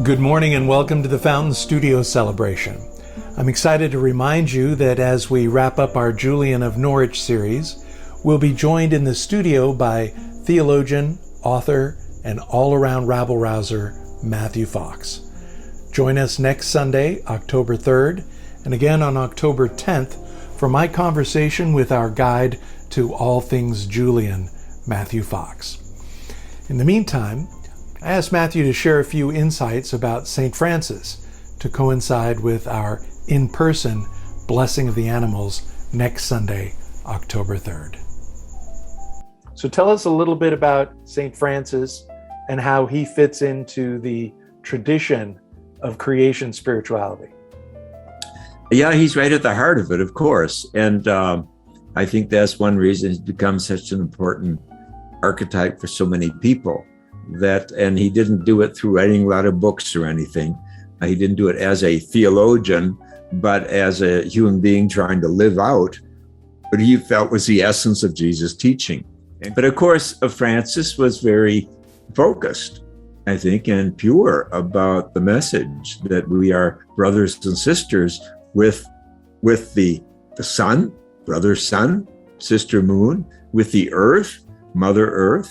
Good morning and welcome to the Fountain Studio celebration. I'm excited to remind you that as we wrap up our Julian of Norwich series, we'll be joined in the studio by theologian, author, and all-around rabble-rouser Matthew Fox. Join us next Sunday, October 3rd, and again on October 10th for my conversation with our guide to all things Julian, Matthew Fox. In the meantime, I asked Matthew to share a few insights about St. Francis to coincide with our in-person Blessing of the Animals next Sunday, October 3rd. So tell us a little bit about St. Francis and how he fits into the tradition of creation spirituality. Yeah, he's right at the heart of it, of course. And I think that's one reason he's become such an important archetype for so many people. And he didn't do it through writing a lot of books or anything. He didn't do it as a theologian, but as a human being trying to live out what he felt was the essence of Jesus' teaching. But of course, Francis was very focused, I think, and pure about the message that we are brothers and sisters with the sun, brother sun, sister moon, with the earth, mother earth,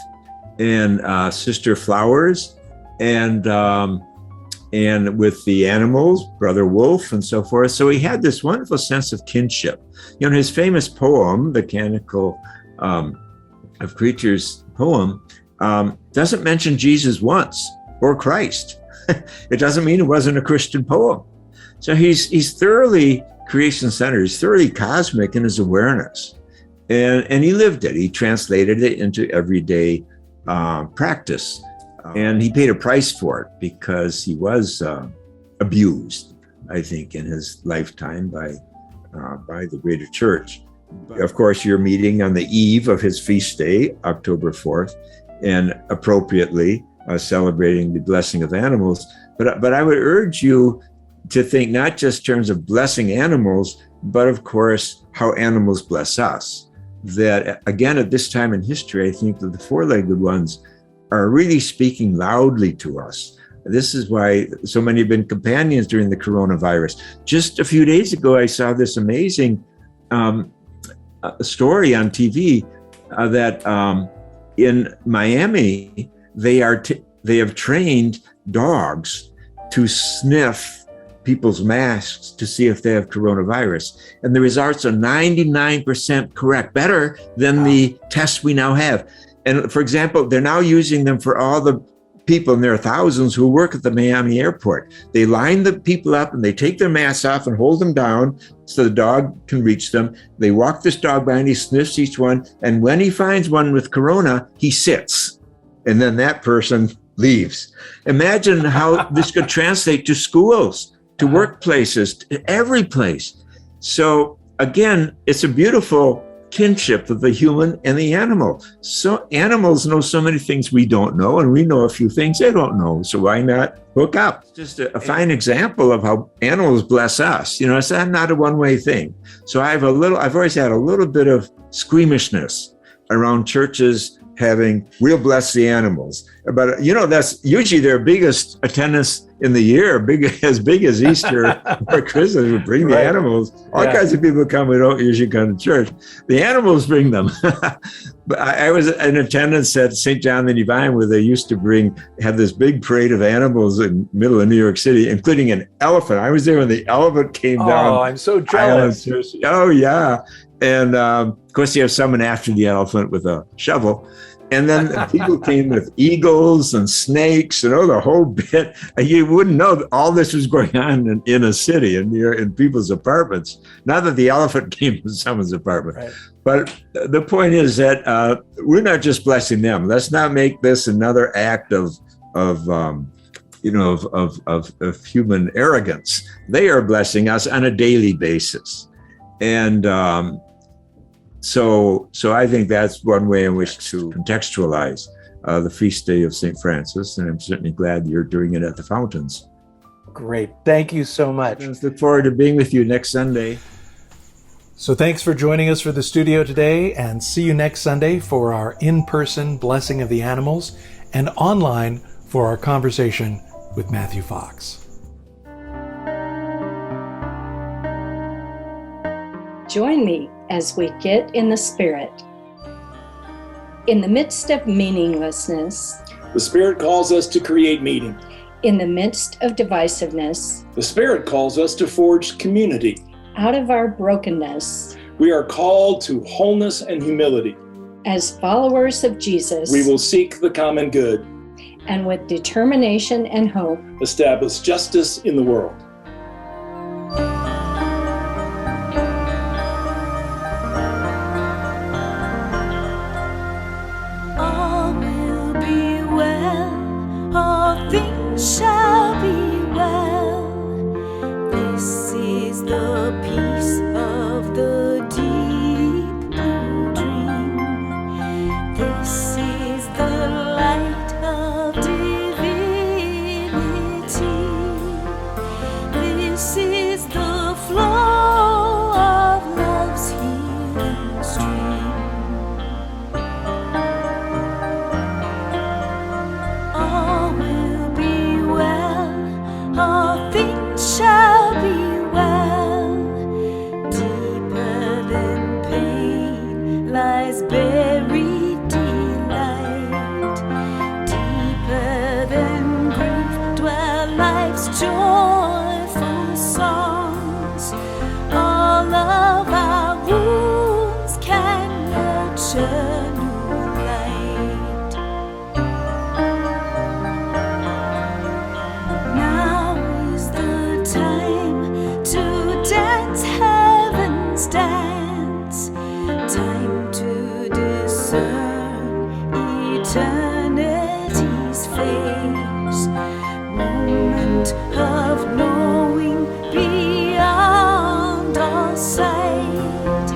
and sister flowers, and with the animals, brother wolf, and so forth. So he had this wonderful sense of kinship. You know, his famous poem, the Canticle of Creatures poem, doesn't mention Jesus once or Christ. It doesn't mean it wasn't a Christian poem. So he's thoroughly creation-centered. He's thoroughly cosmic in his awareness, and he lived it. He translated it into everyday practice, and he paid a price for it because he was abused, I think, in his lifetime by the greater church. Of course, you're meeting on the eve of his feast day, October 4th, and appropriately celebrating the blessing of animals. But I would urge you to think not just in terms of blessing animals, but of course, how animals bless us. That again, at this time in history, I think that the four-legged ones are really speaking loudly to us. This is why so many have been companions during the coronavirus. Just a few days ago, I saw this amazing story on TV that in Miami, they have trained dogs to sniff people's masks to see if they have coronavirus. And the results are 99% correct, better than the tests we now have. And for example, they're now using them for all the people, and there are thousands who work at the Miami airport. They line the people up and they take their masks off and hold them down so the dog can reach them. They walk this dog by and he sniffs each one. And when he finds one with corona, he sits. And then that person leaves. Imagine how this could translate to schools, to workplaces, to every place. So again, it's a beautiful kinship of the human and the animal. So animals know so many things we don't know, and we know a few things they don't know. So why not hook up? Just a fine example of how animals bless us. You know, it's not a one-way thing. So I've always had a little bit of squeamishness around churches having, we'll bless the animals. But, you know, that's usually their biggest attendance in the year, as big as Easter or Christmas, we bring the animals. All kinds of people come who don't usually come to church. The animals bring them. But I was in attendance at St. John the Divine, where they used to have this big parade of animals in the middle of New York City, including an elephant. I was there when the elephant came down. Oh, I'm so jealous. Oh, yeah. And of course, you have someone after the elephant with a shovel. And then people came with eagles and snakes and the whole bit. You wouldn't know that all this was going on in a city and in people's apartments. Not that the elephant came from someone's apartment. Right. But the point is that we're not just blessing them. Let's not make this another act of human arrogance. They are blessing us on a daily basis. And So I think that's one way in which to contextualize the feast day of St. Francis, and I'm certainly glad you're doing it at the Fountains. Great. Thank you so much. I look forward to being with you next Sunday. So thanks for joining us for the studio today, and see you next Sunday for our in-person Blessing of the Animals and online for our conversation with Matthew Fox. Join me as we get in the Spirit. In the midst of meaninglessness, the Spirit calls us to create meaning. in the midst of divisiveness, The Spirit calls us to forge community. out of our brokenness, We are called to wholeness and humility. as followers of Jesus, We will seek the common good, and with determination and hope, establish justice in the world. All will be well, all things shall be well. This is the peace of the deep blue dream. This is the light of divinity. This is the flow of love's healing stream. All will be well, all things shall be well. Deeper than pain lies buried delight. Deeper than grief dwell life's joyful songs. All of our wounds can nurture new light. Now is the time to dance heaven's dance, time to discern eternity's face, moment of knowing beyond all sight,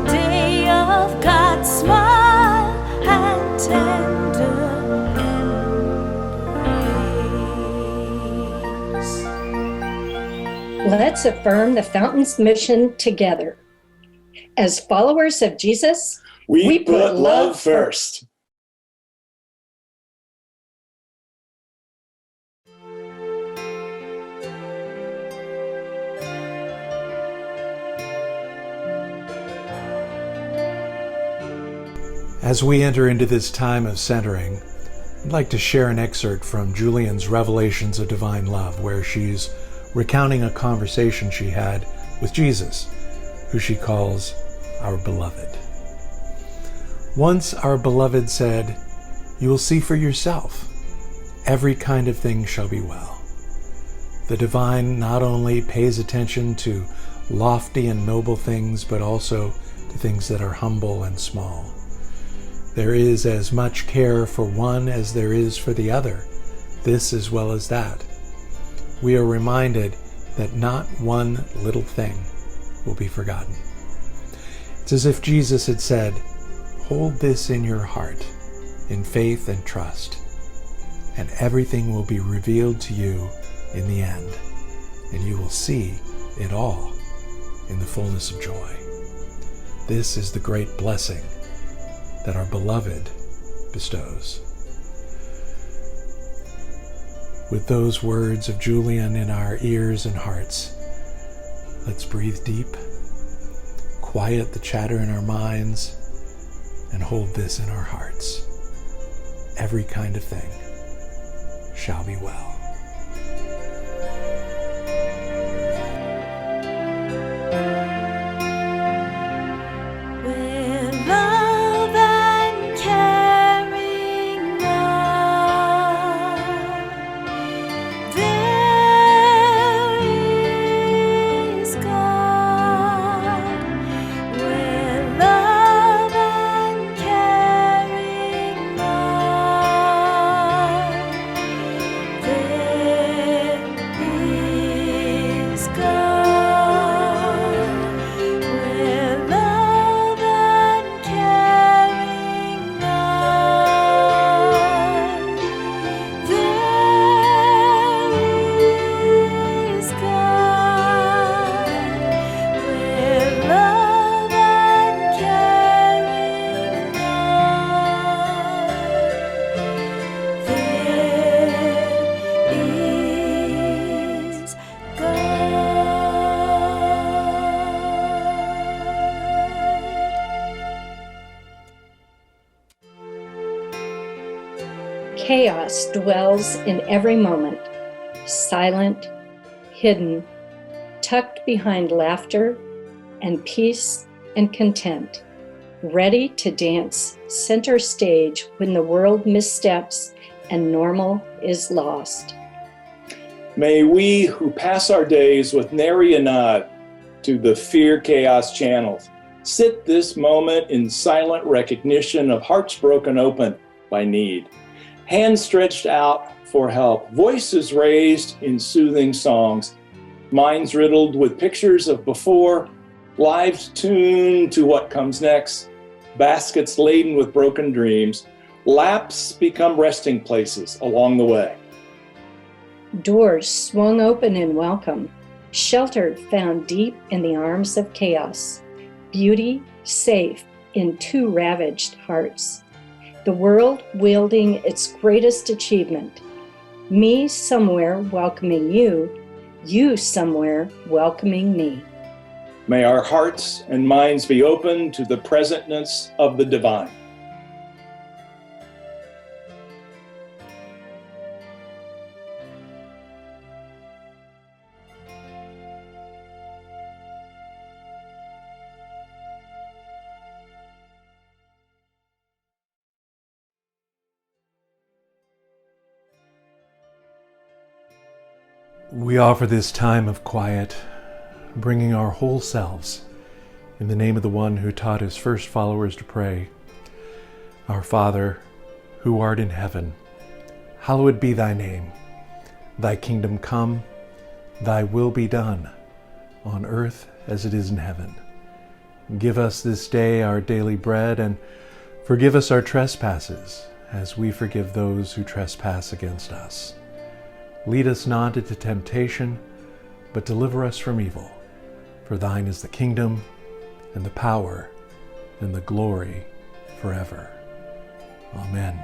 day of God's smile and tender embrace. let's affirm the Fountain's mission together. As followers of Jesus, We put love first. As we enter into this time of centering, I'd like to share an excerpt from Julian's Revelations of Divine Love, where she's recounting a conversation she had with Jesus, who she calls our beloved. Once our beloved said, "You will see for yourself. Every kind of thing shall be well." The divine not only pays attention to lofty and noble things, but also to things that are humble and small. There is as much care for one as there is for the other, this as well as that. We are reminded that not one little thing will be forgotten. It's as if Jesus had said, "Hold this in your heart, in faith and trust, and everything will be revealed to you in the end, and you will see it all in the fullness of joy." This is the great blessing that our beloved bestows. With those words of Julian in our ears and hearts, let's breathe deep, quiet the chatter in our minds, and hold this in our hearts. Every kind of thing shall be well. Where love and caring are, there is God. Where love and caring are, there chaos dwells in every moment, silent, hidden, tucked behind laughter and peace and content, ready to dance center stage when the world missteps and normal is lost. May we who pass our days with nary a nod to the fear chaos channels sit this moment in silent recognition of hearts broken open by need, hands stretched out for help, voices raised in soothing songs, minds riddled with pictures of before, lives tuned to what comes next, baskets laden with broken dreams, laps become resting places along the way. Doors swung open in welcome, shelter found deep in the arms of chaos, beauty safe in two ravaged hearts. The world wielding its greatest achievement, me somewhere welcoming you, you somewhere welcoming me. May our hearts and minds be open to the presentness of the divine. We offer this time of quiet, bringing our whole selves in the name of the one who taught his first followers to pray. Our Father, who art in heaven, hallowed be thy name. Thy kingdom come, thy will be done, on earth as it is in heaven. Give us this day our daily bread, and forgive us our trespasses, as we forgive those who trespass against us. Lead us not into temptation, but deliver us from evil. For thine is the kingdom, and the power, and the glory forever. Amen.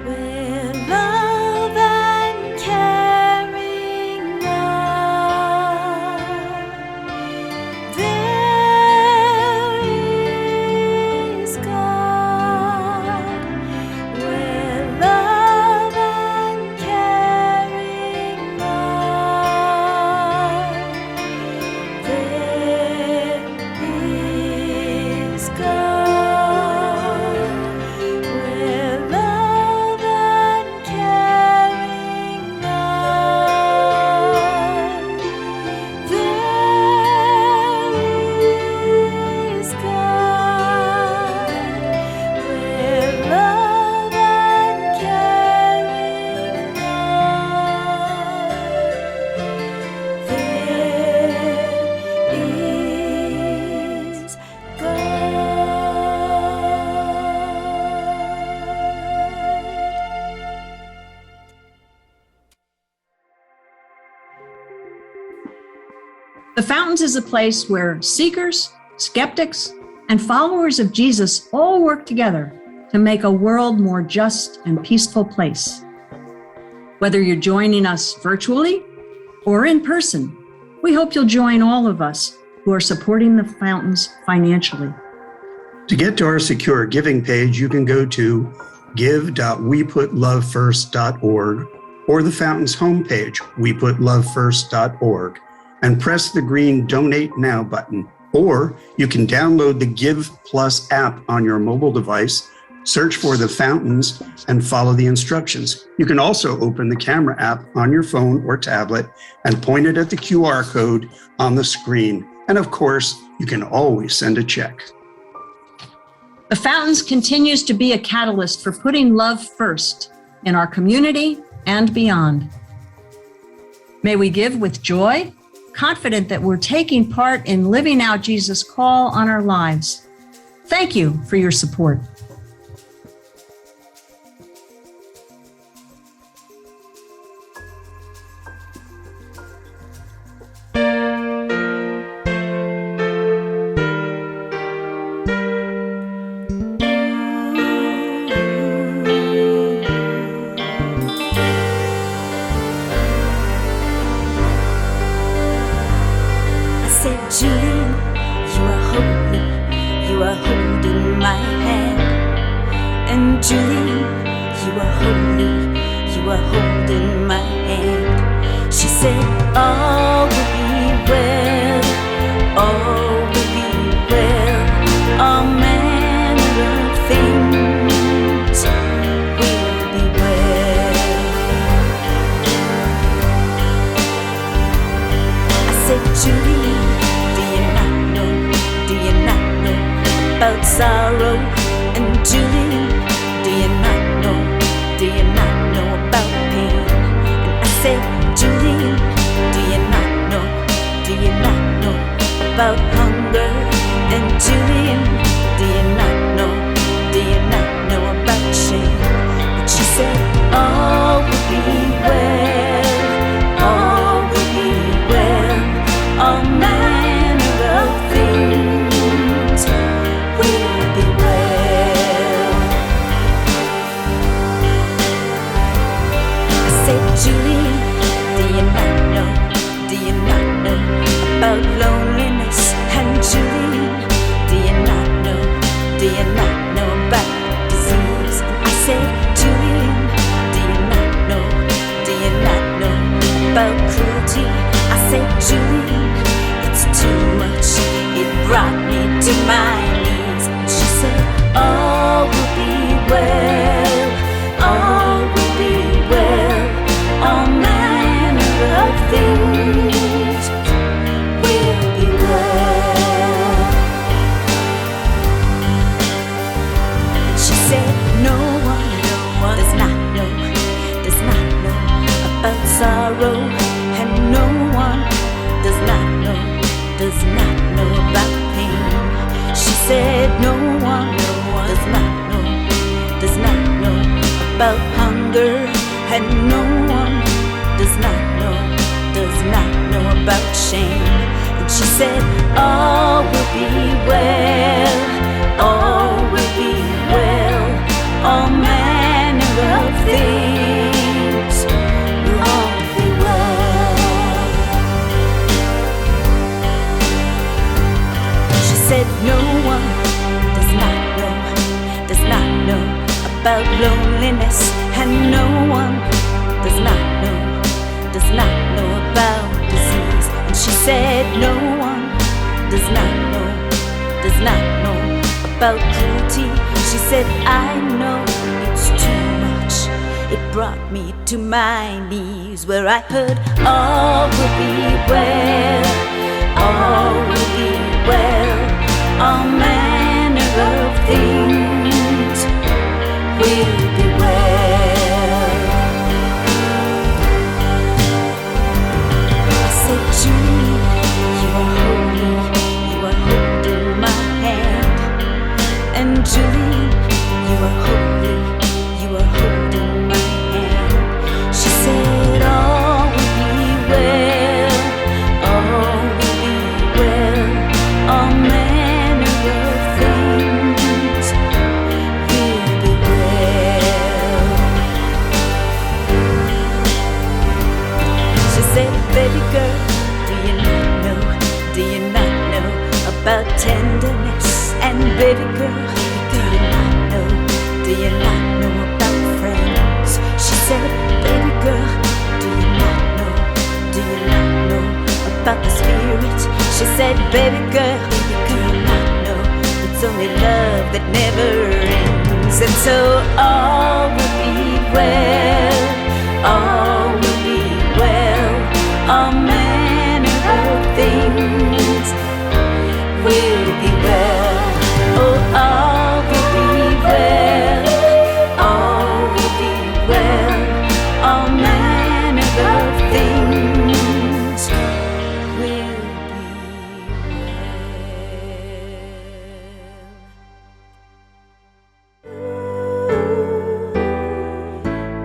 Where love and caring are, there is God. Where love and caring are, there is God. Where love and caring are, there is God. Where love and caring are, there is The Fountains is a place where seekers, skeptics, and followers of Jesus all work together to make a world more just and peaceful place. Whether you're joining us virtually or in person, we hope you'll join all of us who are supporting the Fountains financially. To get to our secure giving page, you can go to give.weputlovefirst.org or the Fountains homepage, weputlovefirst.org, and press the green Donate Now button. Or you can download the Give Plus app on your mobile device, search for the Fountains, and follow the instructions. You can also open the camera app on your phone or tablet and point it at the QR code on the screen. And of course, you can always send a check. The Fountains continues to be a catalyst for putting love first in our community and beyond. May we give with joy, confident that we're taking part in living out Jesus' call on our lives. Thank you for your support. I said, Julian, you are hope And Julie, you are holy, you are holding my hand. She said, all will be well, all will be well, all manner of things will be well. I said, Julie, do you not know about sorrow? And Julie, do you not know about pain? And I said, Julie, do you not know about hunger? And Julie, do you not know about shame? But she said, all will be well, all will be well, all manner of things will be well. I said, Julie, do you not know about loneliness? And Julie, do you not know about disease? I said, Julie, do you not know about cruelty? I said, Julie, it's too much, it brought me to my knees. She said, all will be well, all will be well, all manner of things will be well. And she said, no one does not know about sorrow, and no one does not know about pain. She said, no one does not know about hunger, and no one does not know about shame. And she said, all will be well, all will be well, all manner of things will all be well. She said, no one does not know about loneliness, and no one does not know about disease. And she said, no one does not know about cruelty. She said, I know it's too much, it brought me to my knees, where I heard, all will be well, all will be well, all manner of things will be well. I said, Julie, you are holy, you are holding my hand. And Julie, you are holy, you are holding my hand. She said, all will be well, all will be well, all manner of things will be well. She said, baby girl, do you not know about tenderness? And baby girl, do you not know about friends? She said, baby girl, do you not know about the spirit? She said, baby girl, do you not know it's only love that never ends? And so all will be well, all will be well, all manner of things will be well. Oh, all will be well, all will be well, all manner of things will be well.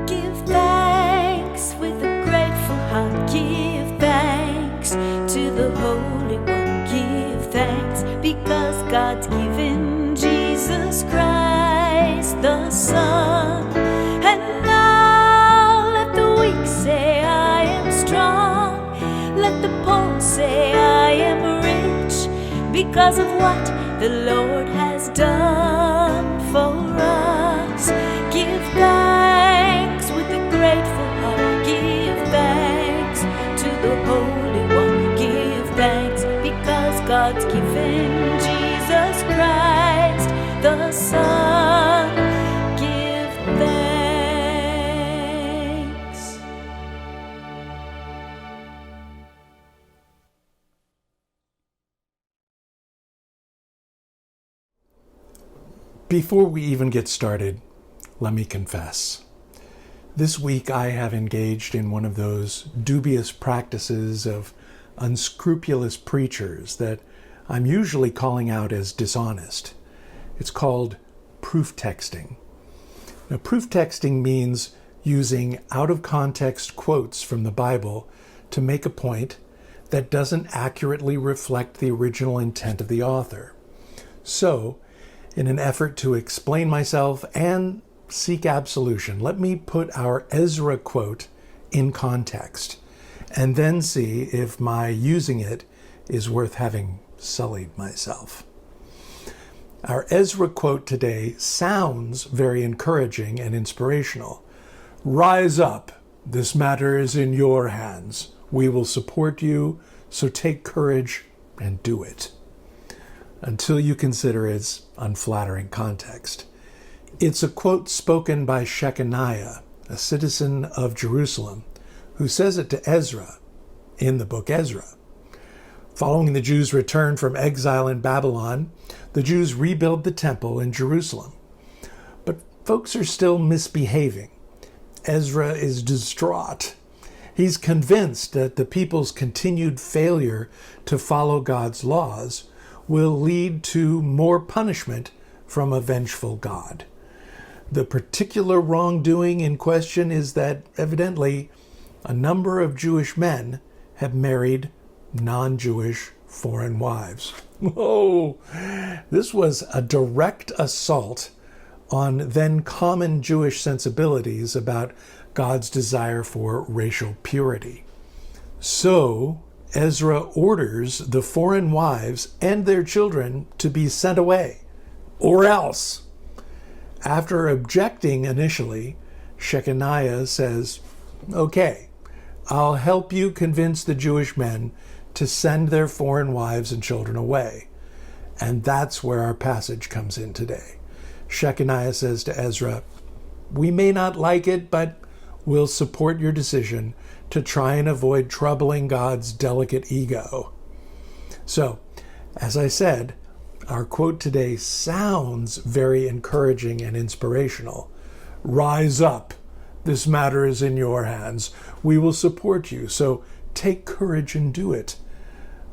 Give thanks with a grateful heart, give thanks to the Holy One, give thanks because God's given Jesus Christ the Son. And now let the weak say I am strong, let the poor say I am rich, because of what the Lord has done for us. Before we even get started, let me confess. This week I have engaged in one of those dubious practices of unscrupulous preachers that I'm usually calling out as dishonest. It's called proof texting. Now, proof texting means using out-of-context quotes from the Bible to make a point that doesn't accurately reflect the original intent of the author. So, in an effort to explain myself and seek absolution, let me put our Ezra quote in context and then see if my using it is worth having sullied myself. Our Ezra quote today sounds very encouraging and inspirational. "Rise up, this matter is in your hands. We will support you, so take courage and do it," until you consider its unflattering context. It's a quote spoken by Shechaniah, a citizen of Jerusalem, who says it to Ezra in the book Ezra. Following the Jews' return from exile in Babylon, the Jews rebuild the temple in Jerusalem. But folks are still misbehaving. Ezra is distraught. He's convinced that the people's continued failure to follow God's laws will lead to more punishment from a vengeful God. The particular wrongdoing in question is that, evidently, a number of Jewish men have married non-Jewish foreign wives. Oh, this was a direct assault on then common Jewish sensibilities about God's desire for racial purity. So, Ezra orders the foreign wives and their children to be sent away, or else. After objecting initially, Shechaniah says, "Okay, I'll help you convince the Jewish men to send their foreign wives and children away." And that's where our passage comes in today. Shechaniah says to Ezra, "We may not like it, but we'll support your decision to try and avoid troubling God's delicate ego." So, as I said, our quote today sounds very encouraging and inspirational. "Rise up. This matter is in your hands. We will support you, so take courage and do it,"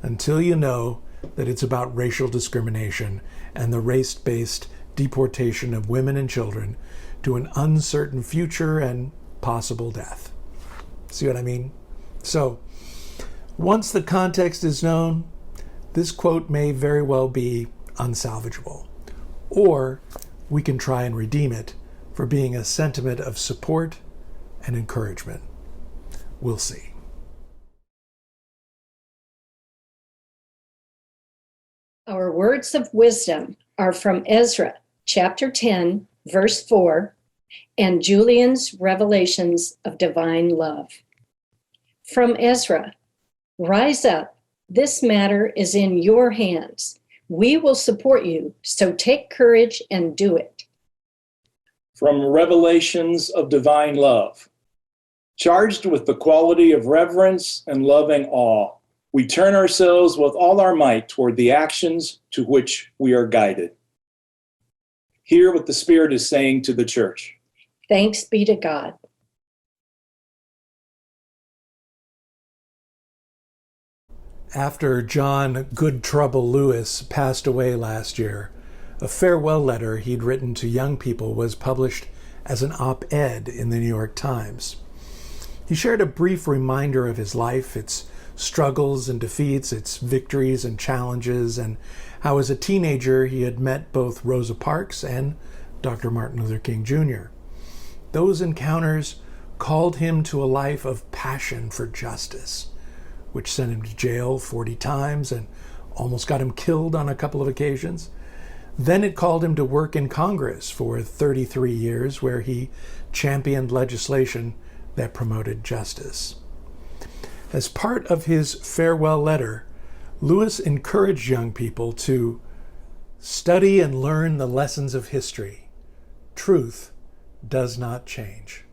until you know that it's about racial discrimination and the race-based deportation of women and children to an uncertain future and possible death. See what I mean? So, once the context is known, this quote may very well be unsalvageable, or we can try and redeem it for being a sentiment of support and encouragement. We'll see. Our words of wisdom are from Ezra, chapter 10, verse 4, and Julian's Revelations of Divine Love. From Ezra, "Rise up, this matter is in your hands. We will support you, so take courage and do it." From Revelations of Divine Love. Charged with the quality of reverence and loving awe, we turn ourselves with all our might toward the actions to which we are guided. Hear what the Spirit is saying to the church. Thanks be to God. After John Good Trouble Lewis passed away last year, a farewell letter he'd written to young people was published as an op-ed in the New York Times. He shared a brief reminder of his life, its struggles and defeats, its victories and challenges, and how as a teenager he had met both Rosa Parks and Dr. Martin Luther King Jr. Those encounters called him to a life of passion for justice, which sent him to jail 40 times and almost got him killed on a couple of occasions. Then it called him to work in Congress for 33 years, where he championed legislation that promoted justice. As part of his farewell letter, Lewis encouraged young people to study and learn the lessons of history. Truth does not change.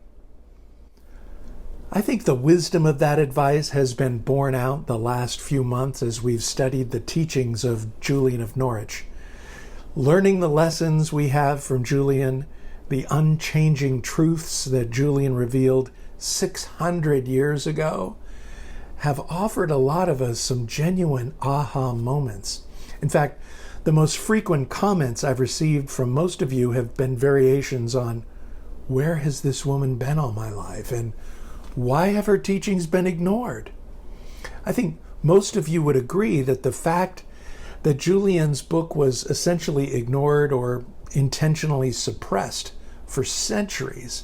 I think the wisdom of that advice has been borne out the last few months as we've studied the teachings of Julian of Norwich. Learning the lessons we have from Julian, the unchanging truths that Julian revealed 600 years ago, have offered a lot of us some genuine aha moments. In fact, the most frequent comments I've received from most of you have been variations on, where has this woman been all my life? And why have her teachings been ignored? I think most of you would agree that the fact that Julian's book was essentially ignored or intentionally suppressed for centuries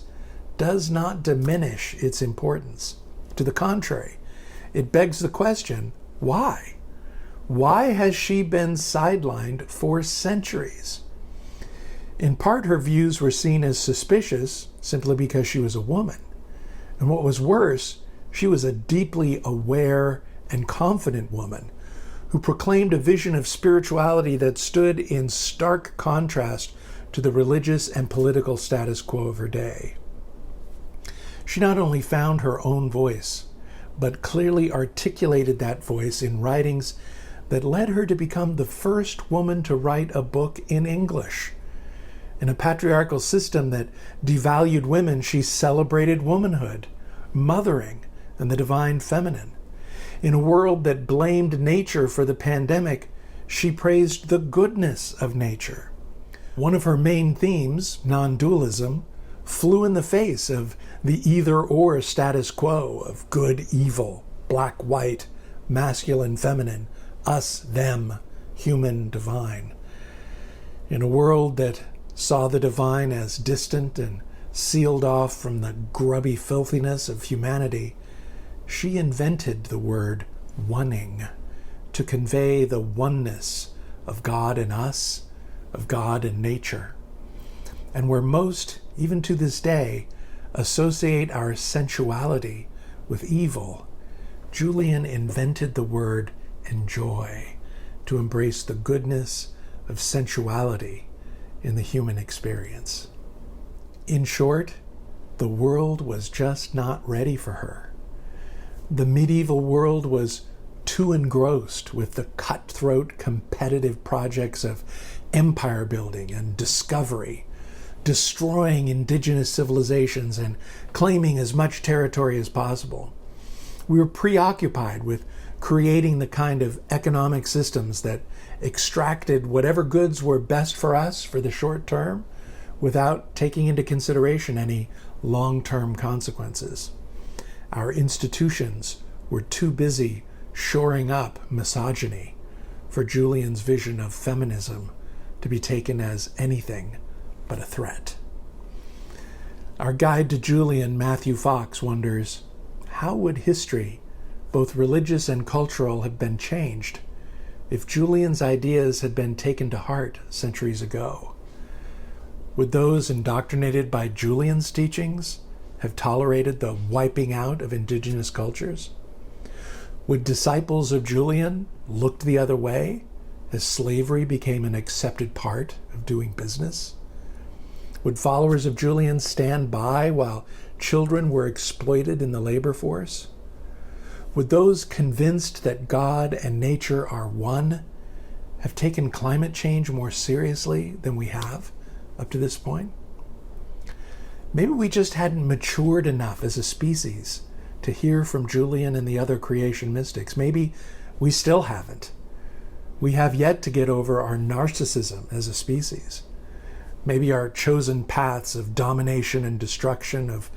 does not diminish its importance. To the contrary, it begs the question, why? Why has she been sidelined for centuries? In part, her views were seen as suspicious simply because she was a woman. And what was worse, she was a deeply aware and confident woman who proclaimed a vision of spirituality that stood in stark contrast to the religious and political status quo of her day. She not only found her own voice, but clearly articulated that voice in writings that led her to become the first woman to write a book in English. In a patriarchal system that devalued women, she celebrated womanhood, mothering, and the divine feminine. In a world that blamed nature for the pandemic, she praised the goodness of nature. One of her main themes, non-dualism, flew in the face of the either-or status quo of good, evil, black, white, masculine, feminine, us, them, human, divine. In a world that saw the divine as distant and sealed off from the grubby filthiness of humanity, she invented the word oneing to convey the oneness of God in us, of God in nature. And where most, even to this day, associate our sensuality with evil, Julian invented the word enjoy to embrace the goodness of sensuality in the human experience. In short, the world was just not ready for her. The medieval world was too engrossed with the cutthroat competitive projects of empire building and discovery, destroying indigenous civilizations and claiming as much territory as possible. We were preoccupied with creating the kind of economic systems that extracted whatever goods were best for us for the short term without taking into consideration any long-term consequences. Our institutions were too busy shoring up misogyny for Julian's vision of feminism to be taken as anything but a threat. Our guide to Julian, Matthew Fox, wonders, how would history, both religious and cultural, have been changed if Julian's ideas had been taken to heart centuries ago? Would those indoctrinated by Julian's teachings have tolerated the wiping out of indigenous cultures? Would disciples of Julian look the other way as slavery became an accepted part of doing business? Would followers of Julian stand by while children were exploited in the labor force? Would those convinced that God and nature are one have taken climate change more seriously than we have up to this point? Maybe we just hadn't matured enough as a species to hear from Julian and the other creation mystics. Maybe we still haven't. We have yet to get over our narcissism as a species. Maybe our chosen paths of domination and destruction, of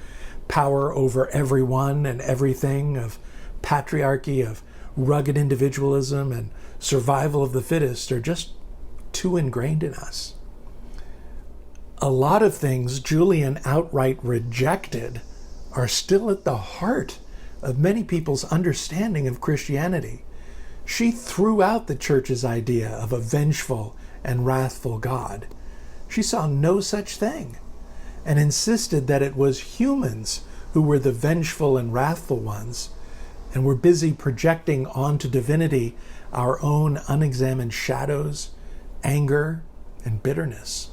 power over everyone and everything, of patriarchy, of rugged individualism and survival of the fittest are just too ingrained in us. A lot of things Julian outright rejected are still at the heart of many people's understanding of Christianity. She threw out the church's idea of a vengeful and wrathful God. She saw no such thing and insisted that it was humans who were the vengeful and wrathful ones and were busy projecting onto divinity our own unexamined shadows, anger, and bitterness.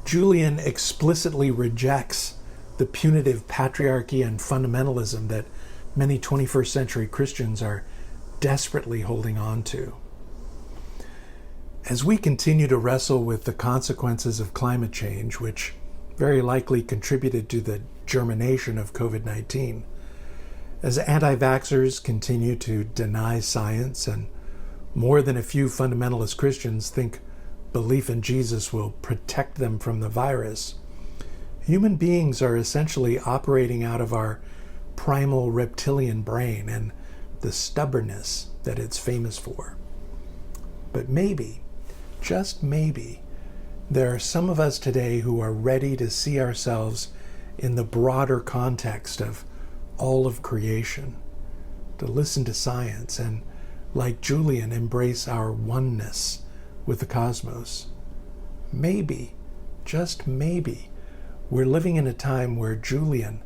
Julian explicitly rejects the punitive patriarchy and fundamentalism that many 21st century Christians are desperately holding on to. As we continue to wrestle with the consequences of climate change, which very likely contributed to the germination of COVID-19, as anti-vaxxers continue to deny science and more than a few fundamentalist Christians think belief in Jesus will protect them from the virus, human beings are essentially operating out of our primal reptilian brain and the stubbornness that it's famous for. But maybe, just maybe, there are some of us today who are ready to see ourselves in the broader context of all of creation, to listen to science and, like Julian, embrace our oneness with the cosmos. Maybe, just maybe, we're living in a time where Julian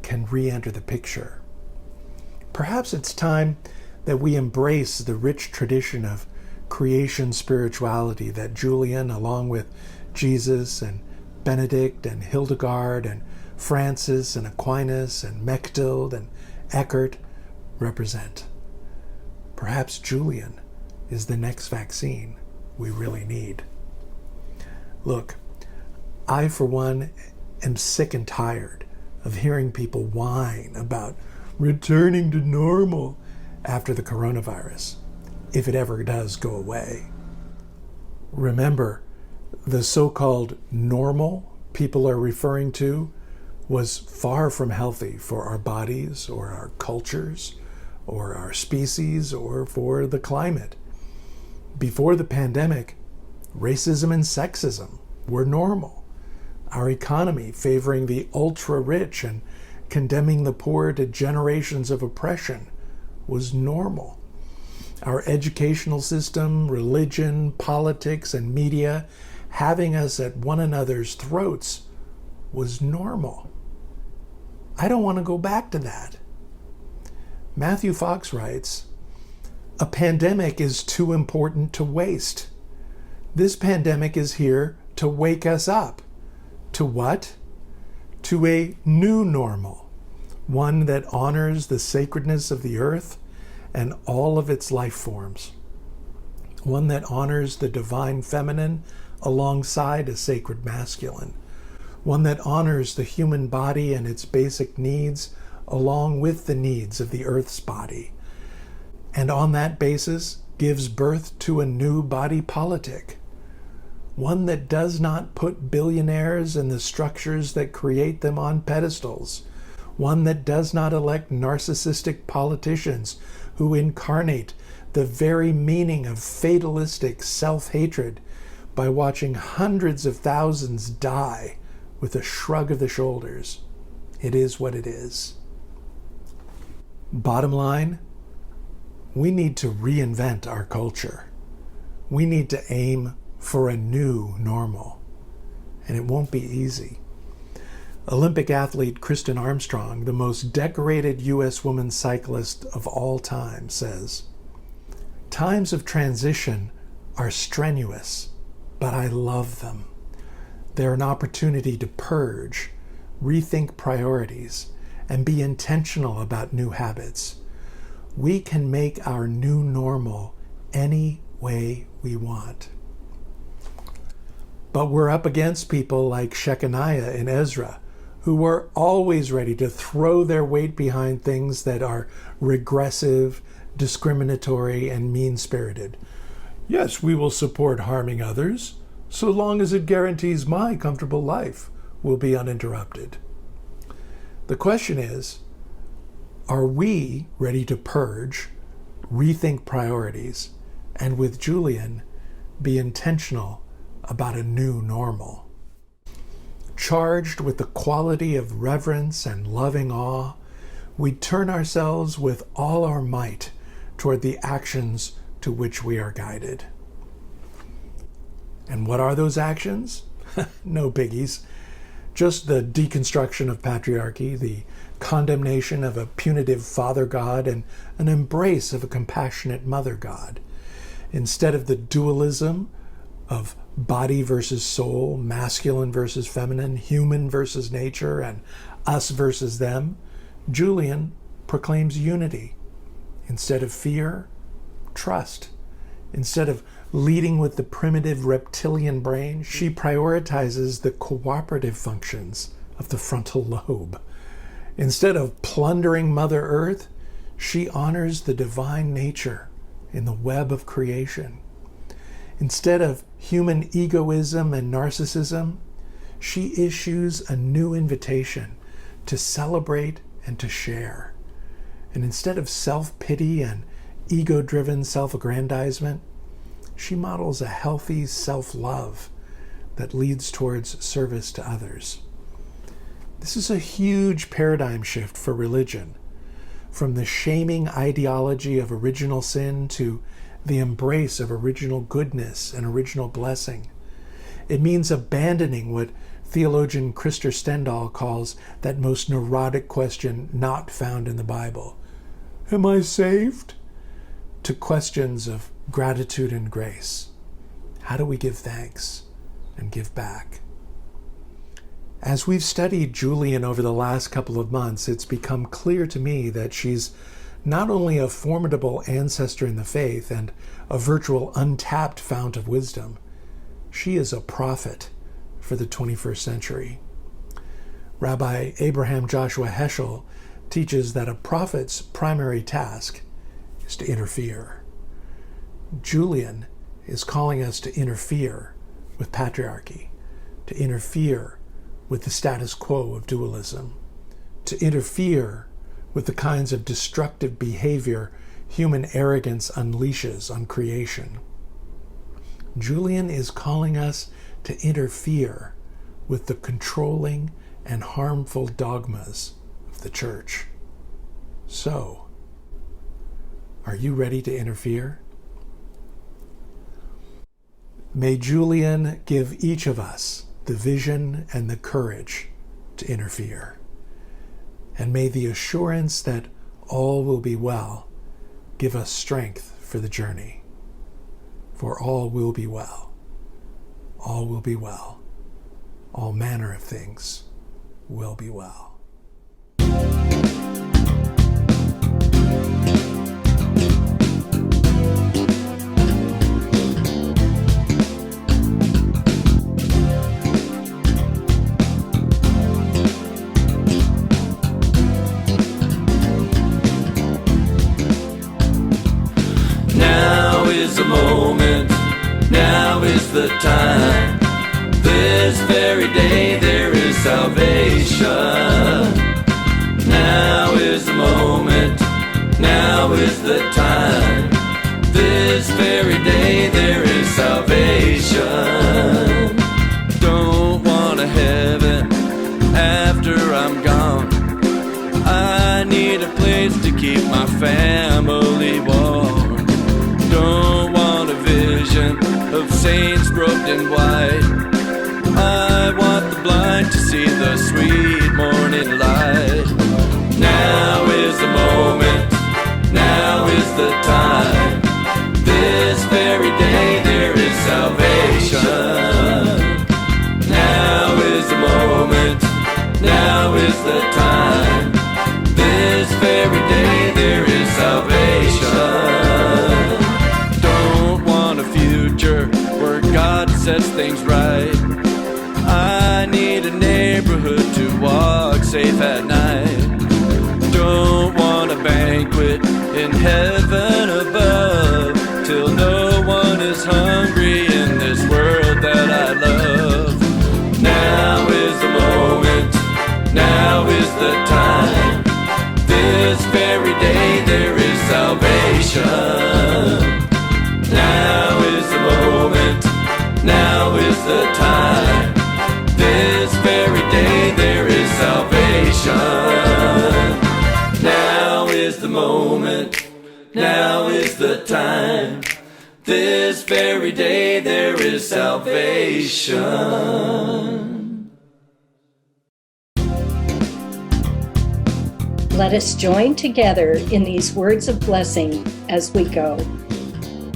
can re-enter the picture. Perhaps it's time that we embrace the rich tradition of creation spirituality that Julian, along with Jesus and Benedict and Hildegard and Francis and Aquinas and Mechthild and Eckhart represent. Perhaps Julian is the next vaccine we really need. Look, I, for one, am sick and tired of hearing people whine about returning to normal after the coronavirus, if it ever does go away. Remember, the so-called normal people are referring to was far from healthy for our bodies or our cultures or our species or for the climate. Before the pandemic, racism and sexism were normal. Our economy favoring the ultra-rich and condemning the poor to generations of oppression was normal. Our educational system, religion, politics, and media having us at one another's throats was normal. I don't want to go back to that. Matthew Fox writes, "A pandemic is too important to waste. This pandemic is here to wake us up. To what? To a new normal, one that honors the sacredness of the earth and all of its life forms, one that honors the divine feminine alongside a sacred masculine, one that honors the human body and its basic needs along with the needs of the earth's body, and on that basis gives birth to a new body politic, one that does not put billionaires and the structures that create them on pedestals, one that does not elect narcissistic politicians who incarnate the very meaning of fatalistic self-hatred by watching hundreds of thousands die with a shrug of the shoulders. It is what it is." Bottom line, we need to reinvent our culture. We need to aim for a new normal, and it won't be easy. Olympic athlete Kristen Armstrong, the most decorated U.S. women's cyclist of all time, says, "Times of transition are strenuous, but I love them. They're an opportunity to purge, rethink priorities, and be intentional about new habits. We can make our new normal any way we want." But we're up against people like Shechaniah and Ezra, who are always ready to throw their weight behind things that are regressive, discriminatory, and mean-spirited. Yes, we will support harming others, so long as it guarantees my comfortable life will be uninterrupted. The question is, are we ready to purge, rethink priorities, and with Julian, be intentional about a new normal? Charged with the quality of reverence and loving awe, we turn ourselves with all our might toward the actions to which we are guided. And what are those actions? No biggies. Just the deconstruction of patriarchy, the condemnation of a punitive father god, and an embrace of a compassionate mother god. Instead of the dualism of body versus soul, masculine versus feminine, human versus nature, and us versus them, Julian proclaims unity. Instead of fear, trust. Instead of Leading with the primitive reptilian brain, she prioritizes the cooperative functions of the frontal lobe. Instead of plundering Mother Earth, she honors the divine nature in the web of creation. Instead of human egoism and narcissism, she issues a new invitation to celebrate and to share. And instead of self-pity and ego-driven self-aggrandizement, she models a healthy self-love that leads towards service to others. This is a huge paradigm shift for religion, from the shaming ideology of original sin to the embrace of original goodness and original blessing. It means abandoning what theologian Krister Stendahl calls that most neurotic question not found in the Bible. Am I saved? To questions of gratitude and grace. How do we give thanks and give back? As we've studied Julian over the last couple of months, it's become clear to me that she's not only a formidable ancestor in the faith and a virtual untapped fount of wisdom, she is a prophet for the 21st century. Rabbi Abraham Joshua Heschel teaches that a prophet's primary task is to interfere. Julian is calling us to interfere with patriarchy, to interfere with the status quo of dualism, to interfere with the kinds of destructive behavior human arrogance unleashes on creation. Julian is calling us to interfere with the controlling and harmful dogmas of the church. So, are you ready to interfere? May Julian give each of us the vision and the courage to interfere. And may the assurance that all will be well give us strength for the journey. For all will be well. All will be well. All manner of things will be well. The moment, now is the time. This very day there is salvation. Now is the moment, now is the time. This very day there is salvation. Don't want a heaven after I'm gone. I need a place to keep my family warm. Don't want a vision of saints robed in white. I want the blind to see the sweet morning light. Now is the moment, now is the time. This very day there is salvation. Now is the moment, now is the time. This very day there is salvation. Where God sets things right. I need a neighborhood to walk safe at night. Don't want a banquet in heaven above till no one is hungry in this world that I love. Now is the moment, now is the time. This very day there is salvation. Now is the moment, now is the time. This very day there is salvation. Now is the moment, now is the time. This very day there is salvation. Let us join together in these words of blessing as we go.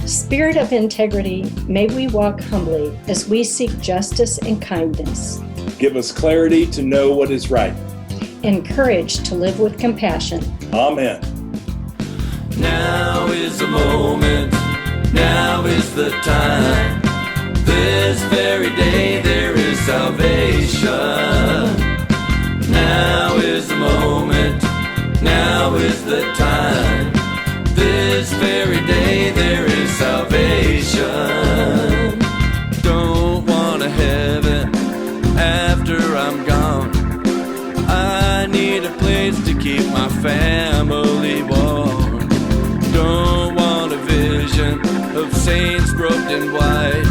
Spirit of integrity, may we walk humbly as we seek justice and kindness. Give us clarity to know what is right. And courage to live with compassion. Amen. Now is the moment, now is the time. This very day there is salvation. Now is the moment, now is the time. This very day there is salvation. Don't want a heaven after I'm gone. I need a place to keep my family warm. Don't want a vision of saints robed in white.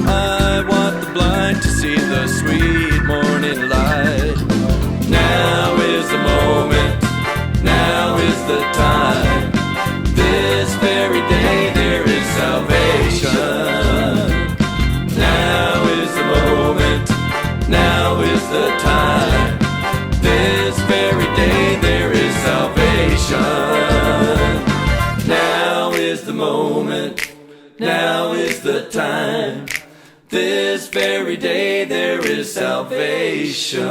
I want the blind to see the sweet morning light. Now is the moment, now is the time. This very day there is salvation. Now is the moment, now is the time. This very day there is salvation. Now is the moment, now is the time. This very day there is salvation.